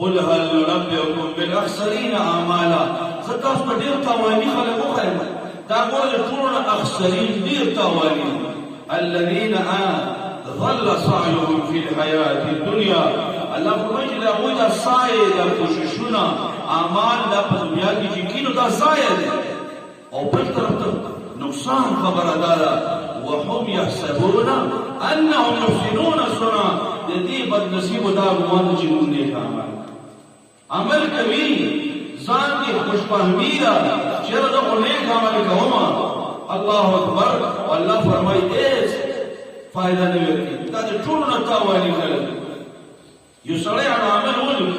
قل هل ننبئكم بالاخسرين اعمالا ستاس په ډیر تاواني خلک وخایم دا ګور ټول اخسرین ډیر تاواني الذين ظل سعيهم في الحياه الدنيا الله فرمایي دا وای دا سعی دا کوششونه اعمال دا په دنیا کې چې کینو دا سعی دی او بل طرف ته نقصان خبره دارا وهم يحسبون انهم يحسنون صنعا دې بد نصیب دا ګوند چې موږ نه کوو عمل کوي ځان دې خوشفهمي دا چې دا نیک عمل کوم الله اکبر والله فرمایي هیڅ فائدہ نه ورکړي دا ټول نه تاواني کړل یو سړی عمل ولې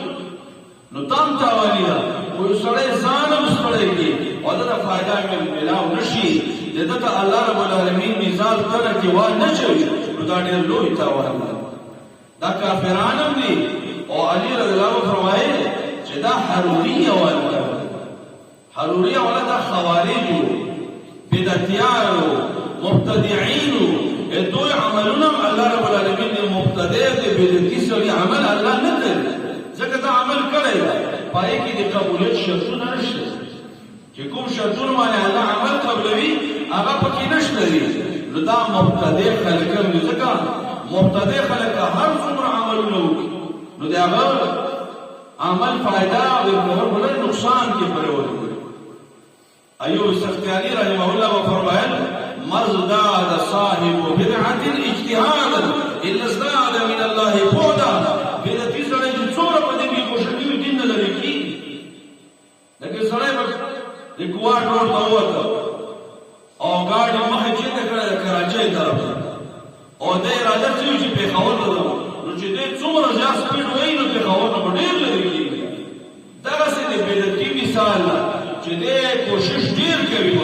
نو تام تاواني دا یو سړی ځان مستړی او دا فائدہ ملاو نشي دته الله رب العالمین مثال کړه چې وا نه شي دا ډېر لوی تاوان دا کافرانم دي او علي رضی الله عنه فرمایي چې دا حروریه ولا دا خوارج بدعتيان مبتدعين دوی عملونه الله رب العالمین مبتدع دي بدعتي سړي عمل الله نه کوي ځکه دا عمل کړی پای کې د قبولیت شرطونه نشته چې کوم شرطونه باندې الله عمل قبلوي هغه پکې نشته دي نو دا مبتدع خلک هم ځکه مبتدع خلک هر څومره عملونه وکړي نو دا هغه عمل فائدہ او بل نقصان کې پرول ایوب سختیانی رحمه الله فرمایل مزداد صاحب بدعه اجتهادا الا ازداد من الله بعدا بدعتي سره چې څوره په دې کې کوشش کوي دین نه لري کی لکه سره د کوارټ ورته وته او ګاډي مخه چې د کراچۍ طرف او د اراده چې په خاور ته نو چې دې څومره ځاس سپیډ وای نو په خاور ته ډېر لري کی دا څه دې بدعتي مثال چې دې کوشش ډېر کوي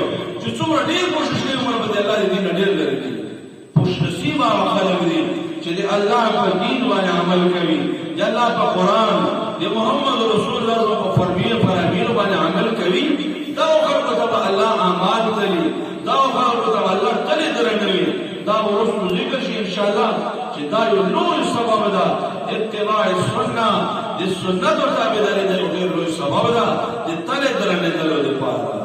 چې څومره ډېر کوشش کوي عمر په الله دې نه ډېر لري کی خوش نصیب هغه خلک دي چې دې الله په دین باندې عمل کوي چې الله په قران دې محمد رسول الله په فرمایلو باندې عمل کوي دا خلکو ته الله اعمال کوي دا خلکو ته الله تلې درنوي دا ورسره ذکر شي ان شاء الله چې دا یو لوی سبب ده اتباع السنه د سنت او تابعداري د یو لوی سبب ده د تلې درنه دلو لپاره